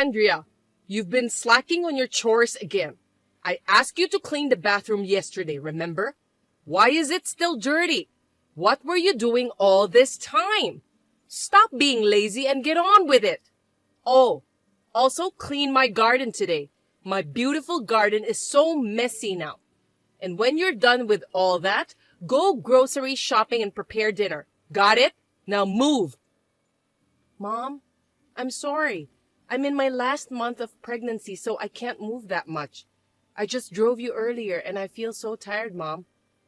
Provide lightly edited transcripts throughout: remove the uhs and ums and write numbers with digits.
Andrea, you've been slacking on your chores again. I asked you to clean the bathroom yesterday, remember? Why is it still dirty? What were you doing all this time? Stop being lazy and get on with it. Oh, also clean my garden today. My beautiful garden is so messy now. And when you're done with all that, go grocery shopping and prepare dinner. Got it? Now move. Mom, I'm sorry. I'm in my last month of pregnancy, so I can't move that much. I just drove you earlier and I feel so tired, Mom.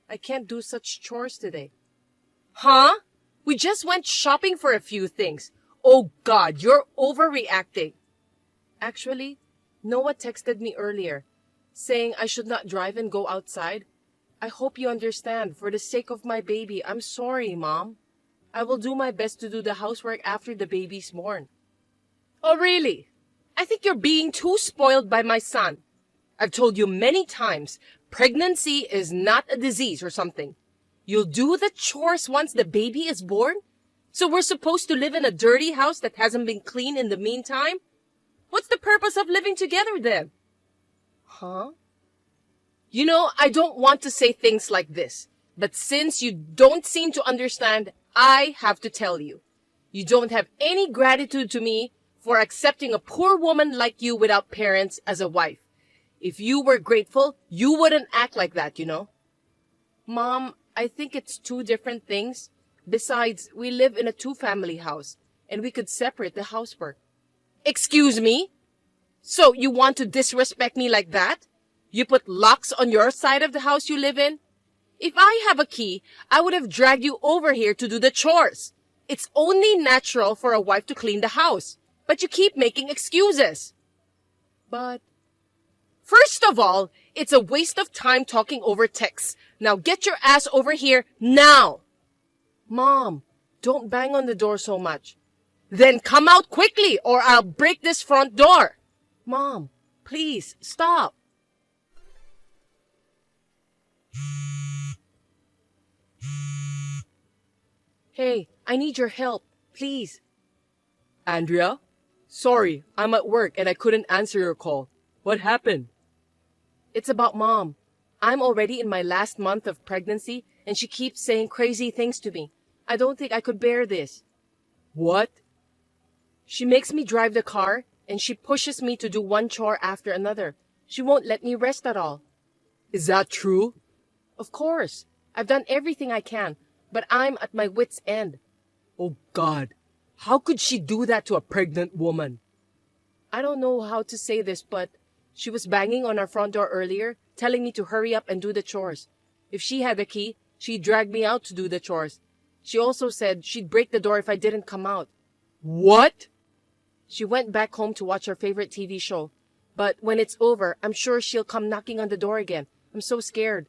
I can't do such chores today. Huh? We just went shopping for a few things. Oh God, you're overreacting. Actually, Noah texted me earlier, saying I should not drive and go outside. I hope you understand. For the sake of my baby, I'm sorry, Mom. I will do my best to do the housework after the baby's born. Oh, really? I think you're being too spoiled by my son. I've told you many times, pregnancy is not a disease or something. You'll do the chores once the baby is born? So we're supposed to live in a dirty house that hasn't been cleaned in the meantime? What's the purpose of living together then? Huh? You know, I don't want to say things like this, but since you don't seem to understand, I have to tell you. You don't have any gratitude to me for accepting a poor woman like you without parents as a wife. If you were grateful, you wouldn't act like that, you know? Mom, I think it's two different things. Besides, we live in a two-family house, and we could separate the housework. Excuse me? So you want to disrespect me like that? You put locks on your side of the house you live in? If I have a key, I would have dragged you over here to do the chores. It's only natural for a wife to clean the house, but you keep making excuses. But first of all, it's a waste of time talking over texts. Now get your ass over here now. Mom, don't bang on the door so much. Then come out quickly or I'll break this front door. Mom, please stop. Hey, I need your help, please. Andrea? Sorry, I'm at work and I couldn't answer your call. What happened? It's about Mom. I'm already in my last month of pregnancy and she keeps saying crazy things to me. I don't think I could bear this. What? She makes me drive the car and she pushes me to do one chore after another. She won't let me rest at all. Is that true? Of course. I've done everything I can, but I'm at my wit's end. Oh God, how could she do that to a pregnant woman? I don't know how to say this, but she was banging on our front door earlier, telling me to hurry up and do the chores. If she had the key, she'd drag me out to do the chores. She also said she'd break the door if I didn't come out. What? She went back home to watch her favorite TV show. But when it's over, I'm sure she'll come knocking on the door again. I'm so scared.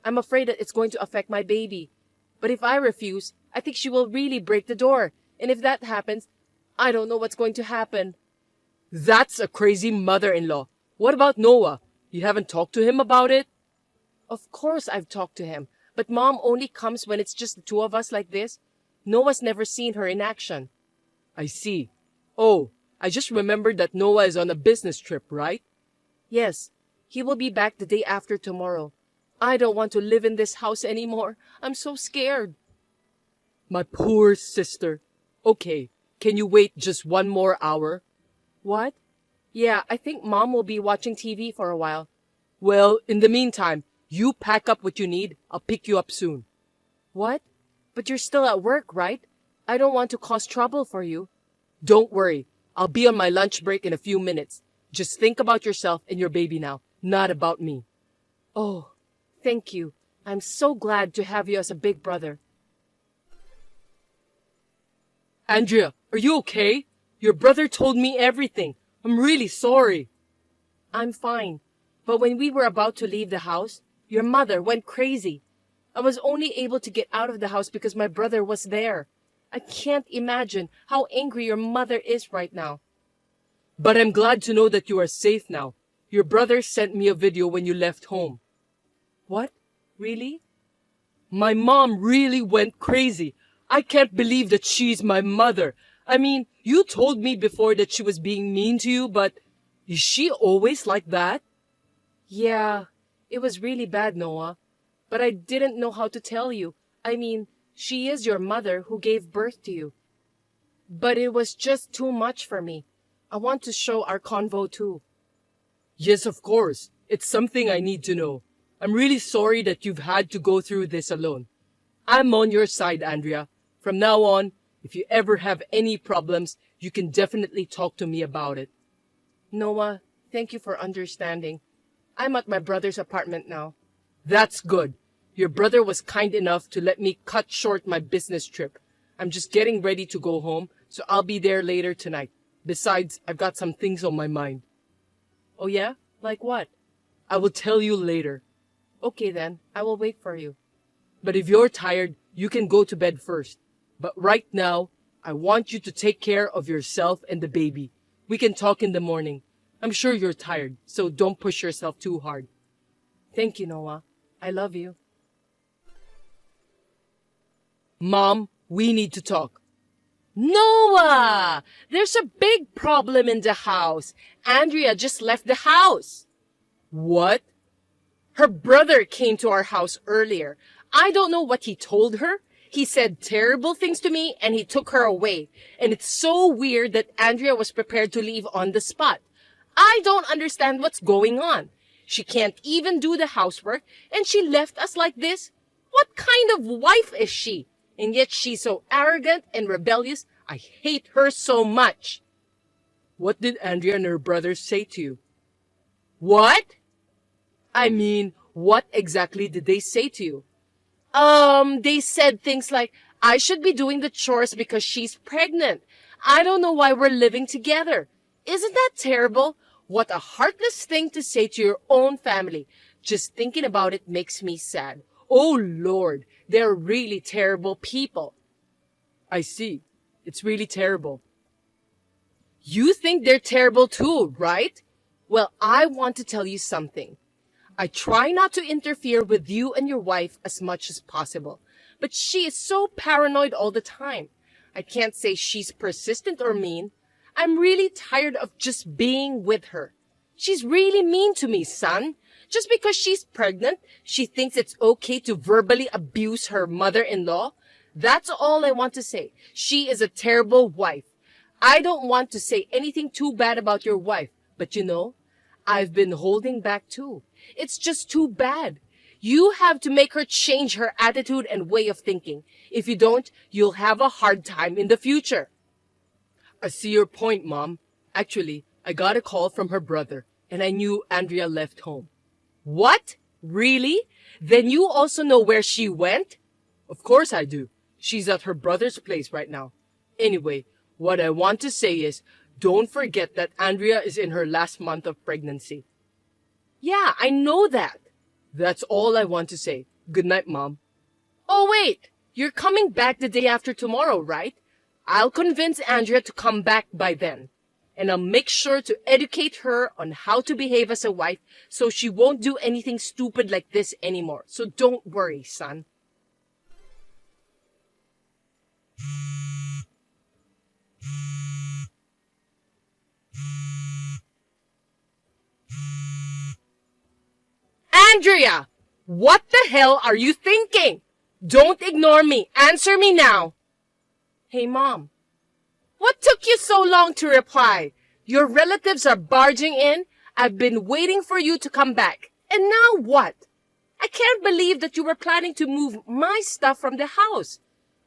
I'm afraid that it's going to affect my baby. But if I refuse, I think she will really break the door. And if that happens, I don't know what's going to happen. That's a crazy mother-in-law. What about Noah? You haven't talked to him about it? Of course I've talked to him. But Mom only comes when it's just the two of us like this. Noah's never seen her in action. I see. Oh, I just remembered that Noah is on a business trip, right? Yes. He will be back the day after tomorrow. I don't want to live in this house anymore. I'm so scared. My poor sister. Okay, can you wait just one more hour? What? Yeah, I think Mom will be watching TV for a while. Well, in the meantime, you pack up what you need. I'll pick you up soon. What? But you're still at work, right? I don't want to cause trouble for you. Don't worry. I'll be on my lunch break in a few minutes. Just think about yourself and your baby now, not about me. Oh, thank you. I'm so glad to have you as a big brother. Andrea, are you okay? Your brother told me everything. I'm really sorry. I'm fine. But when we were about to leave the house, your mother went crazy. I was only able to get out of the house because my brother was there. I can't imagine how angry your mother is right now. But I'm glad to know that you are safe now. Your brother sent me a video when you left home. What? Really? My mom really went crazy. I can't believe that she's my mother. I mean, You told me before that she was being mean to you, but is she always like that? Yeah, it was really bad, Noah. But I didn't know how to tell you. I mean, she is your mother who gave birth to you. But it was just too much for me. I want to show our convo too. Yes, of course. It's something I need to know. I'm really sorry that you've had to go through this alone. I'm on your side, Andrea. From now on, if you ever have any problems, you can definitely talk to me about it. Noah, thank you for understanding. I'm at my brother's apartment now. That's good. Your brother was kind enough to let me cut short my business trip. I'm just getting ready to go home, so I'll be there later tonight. Besides, I've got some things on my mind. Oh yeah? Like what? I will tell you later. Okay then, I will wait for you. But if you're tired, you can go to bed first. But right now, I want you to take care of yourself and the baby. We can talk in the morning. I'm sure you're tired, so don't push yourself too hard. Thank you, Noah. I love you. Mom, we need to talk. Noah! There's a big problem in the house. Andrea just left the house. What? Her brother came to our house earlier. I don't know what he told her. He said terrible things to me and he took her away. And it's so weird that Andrea was prepared to leave on the spot. I don't understand what's going on. She can't even do the housework and she left us like this. What kind of wife is she? And yet she's so arrogant and rebellious. I hate her so much. What did Andrea and her brothers say to you? What? I mean, what exactly did they say to you? They said things like, I should be doing the chores because she's pregnant. I don't know why we're living together. Isn't that terrible? What a heartless thing to say to your own family. Just thinking about it makes me sad. Oh Lord, they're really terrible people. I see. It's really terrible. You think they're terrible too, right? Well, I want to tell you something. I try not to interfere with you and your wife as much as possible, but she is so paranoid all the time. I can't say she's persistent or mean. I'm really tired of just being with her. She's really mean to me, son. Just because she's pregnant, she thinks it's okay to verbally abuse her mother-in-law. That's all I want to say. She is a terrible wife. I don't want to say anything too bad about your wife, but you know, I've been holding back too. It's just too bad. You have to make her change her attitude and way of thinking. If you don't, you'll have a hard time in the future. I see your point, Mom. Actually, I got a call from her brother, and I knew Andrea left home. What? Really? Then you also know where she went? Of course I do. She's at her brother's place right now. Anyway, what I want to say is, don't forget that Andrea is in her last month of pregnancy. Yeah, I know that. That's all I want to say. Good night, Mom. Oh, wait. You're coming back the day after tomorrow, right? I'll convince Andrea to come back by then. And I'll make sure to educate her on how to behave as a wife so she won't do anything stupid like this anymore. So don't worry, son. Andrea! What the hell are you thinking? Don't ignore me. Answer me now. Hey, Mom. What took you so long to reply? Your relatives are barging in. I've been waiting for you to come back. And now what? I can't believe that you were planning to move my stuff from the house.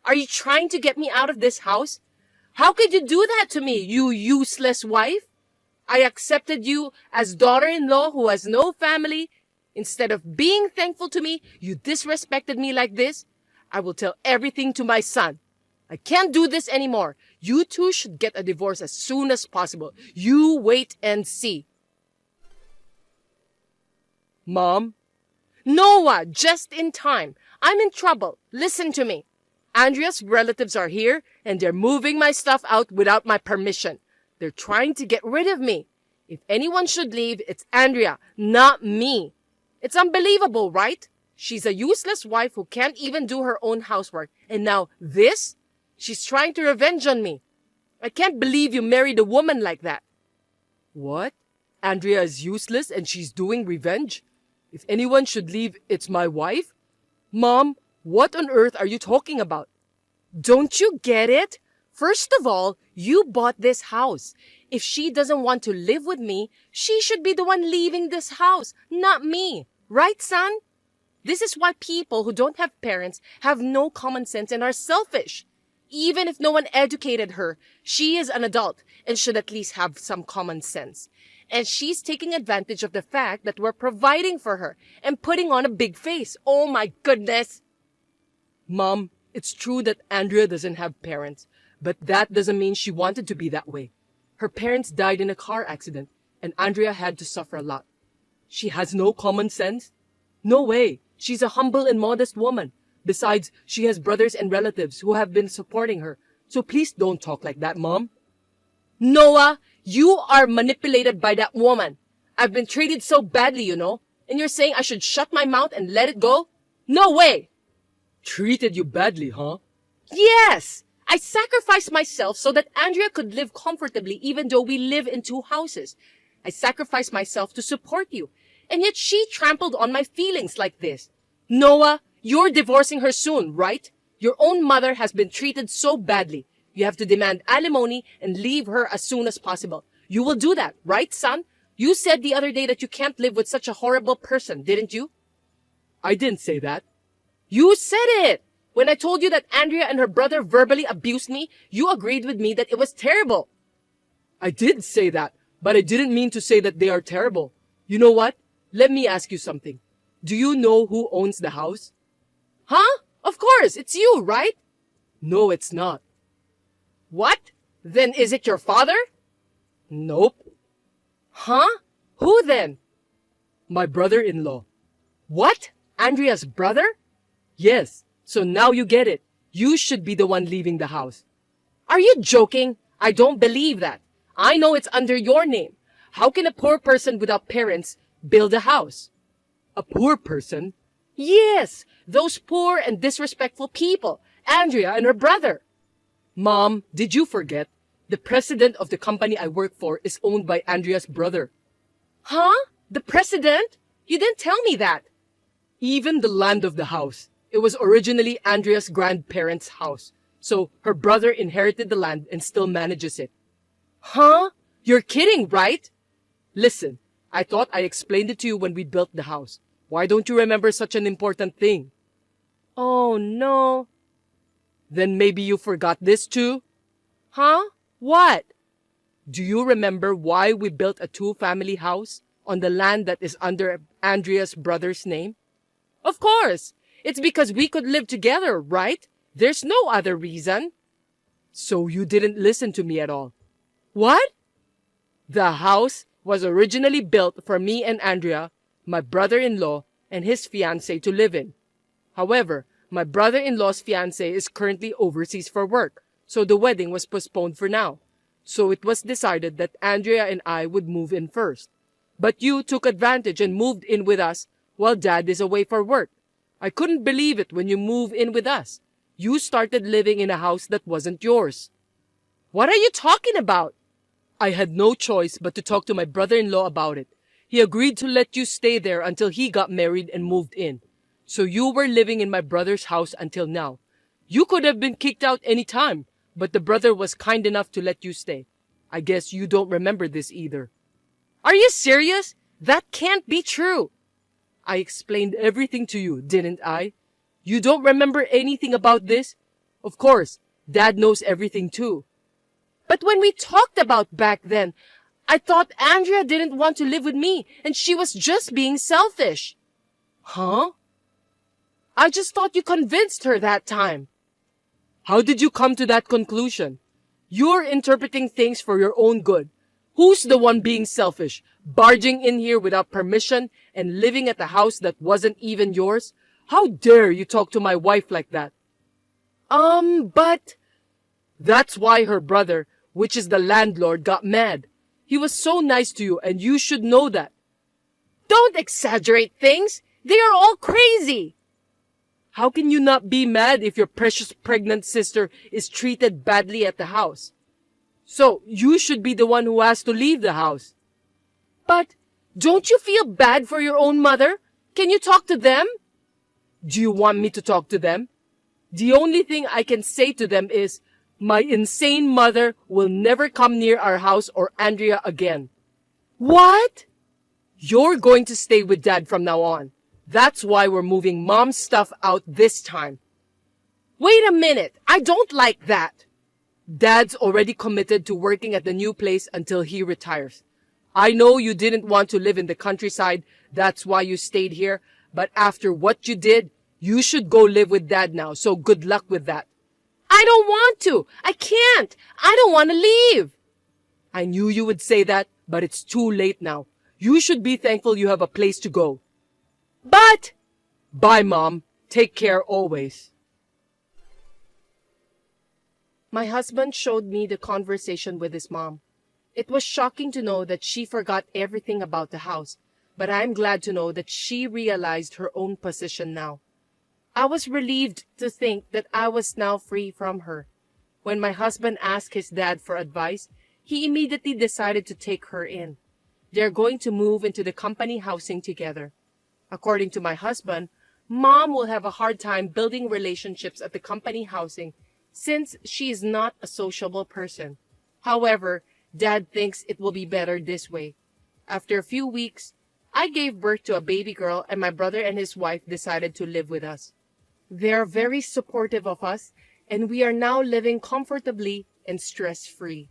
Are you trying to get me out of this house? How could you do that to me, you useless wife? I accepted you as daughter-in-law who has no family. Instead of being thankful to me, you disrespected me like this. I will tell everything to my son. I can't do this anymore. You two should get a divorce as soon as possible. You wait and see. Mom? Noah, just in time. I'm in trouble. Listen to me. Andrea's relatives are here, and they're moving my stuff out without my permission. They're trying to get rid of me. If anyone should leave, it's Andrea, not me. It's unbelievable, right? She's a useless wife who can't even do her own housework. And now this? She's trying to revenge on me. I can't believe you married a woman like that. What? Andrea is useless and she's doing revenge? If anyone should leave, it's my wife? Mom, what on earth are you talking about? Don't you get it? First of all, you bought this house. If she doesn't want to live with me, she should be the one leaving this house, not me. Right, son? This is why people who don't have parents have no common sense and are selfish. Even if no one educated her, she is an adult and should at least have some common sense. And she's taking advantage of the fact that we're providing for her and putting on a big face. Oh my goodness. Mom, it's true that Andrea doesn't have parents, but that doesn't mean she wanted to be that way. Her parents died in a car accident, and Andrea had to suffer a lot. She has no common sense? No way. She's a humble and modest woman. Besides, she has brothers and relatives who have been supporting her. So please don't talk like that, Mom. Noah, you are manipulated by that woman. I've been treated so badly, you know, and you're saying I should shut my mouth and let it go? No way! Treated you badly, huh? Yes! I sacrificed myself so that Andrea could live comfortably even though we live in 2 houses. I sacrificed myself to support you, and yet she trampled on my feelings like this. Noah, you're divorcing her soon, right? Your own mother has been treated so badly. You have to demand alimony and leave her as soon as possible. You will do that, right, son? You said the other day that you can't live with such a horrible person, didn't you? I didn't say that. You said it! When I told you that Andrea and her brother verbally abused me, you agreed with me that it was terrible. I did say that, but I didn't mean to say that they are terrible. You know what? Let me ask you something. Do you know who owns the house? Huh? Of course, it's you, right? No, it's not. What? Then is it your father? Nope. Huh? Who then? My brother-in-law. What? Andrea's brother? Yes. So now you get it. You should be the one leaving the house. Are you joking? I don't believe that. I know it's under your name. How can a poor person without parents build a house? A poor person? Yes, those poor and disrespectful people, Andrea and her brother. Mom, did you forget? The president of the company I work for is owned by Andrea's brother. Huh? The president? You didn't tell me that. Even the land of the house. It was originally Andrea's grandparents' house, so her brother inherited the land and still manages it. Huh? You're kidding, right? Listen, I thought I explained it to you when we built the house. Why don't you remember such an important thing? Oh, no. Then maybe you forgot this too? Huh? What? Do you remember why we built a 2-family house on the land that is under Andrea's brother's name? Of course. It's because we could live together, right? There's no other reason. So you didn't listen to me at all. What? The house was originally built for me and Andrea, my brother-in-law, and his fiancée to live in. However, my brother-in-law's fiancée is currently overseas for work, so the wedding was postponed for now. So it was decided that Andrea and I would move in first. But you took advantage and moved in with us while Dad is away for work. I couldn't believe it when you moved in with us. You started living in a house that wasn't yours. What are you talking about? I had no choice but to talk to my brother-in-law about it. He agreed to let you stay there until he got married and moved in. So you were living in my brother's house until now. You could have been kicked out any time, but the brother was kind enough to let you stay. I guess you don't remember this either. Are you serious? That can't be true. I explained everything to you, didn't I? You don't remember anything about this? Of course, Dad knows everything too. But when we talked about back then, I thought Andrea didn't want to live with me and she was just being selfish. Huh? I just thought you convinced her that time. How did you come to that conclusion? You're interpreting things for your own good. Who's the one being selfish, barging in here without permission and living at a house that wasn't even yours? How dare you talk to my wife like that? But... That's why her brother, which is the landlord, got mad. He was so nice to you and you should know that. Don't exaggerate things. They are all crazy. How can you not be mad if your precious pregnant sister is treated badly at the house? So you should be the one who has to leave the house. But don't you feel bad for your own mother? Can you talk to them? Do you want me to talk to them? The only thing I can say to them is, my insane mother will never come near our house or Andrea again. What? You're going to stay with Dad from now on. That's why we're moving Mom's stuff out this time. Wait a minute. I don't like that. Dad's already committed to working at the new place until he retires. I know you didn't want to live in the countryside. That's why you stayed here. But after what you did, you should go live with Dad now. So good luck with that. I don't want to. I can't. I don't want to leave. I knew you would say that, but it's too late now. You should be thankful you have a place to go. But... Bye, Mom. Take care always. My husband showed me the conversation with his mom. It was shocking to know that she forgot everything about the house, but I'm glad to know that she realized her own position now. I was relieved to think that I was now free from her. When my husband asked his dad for advice, he immediately decided to take her in. They're going to move into the company housing together. According to my husband, Mom will have a hard time building relationships at the company housing since she is not a sociable person. However, Dad thinks it will be better this way. After a few weeks, I gave birth to a baby girl and my brother and his wife decided to live with us. They are very supportive of us and we are now living comfortably and stress-free.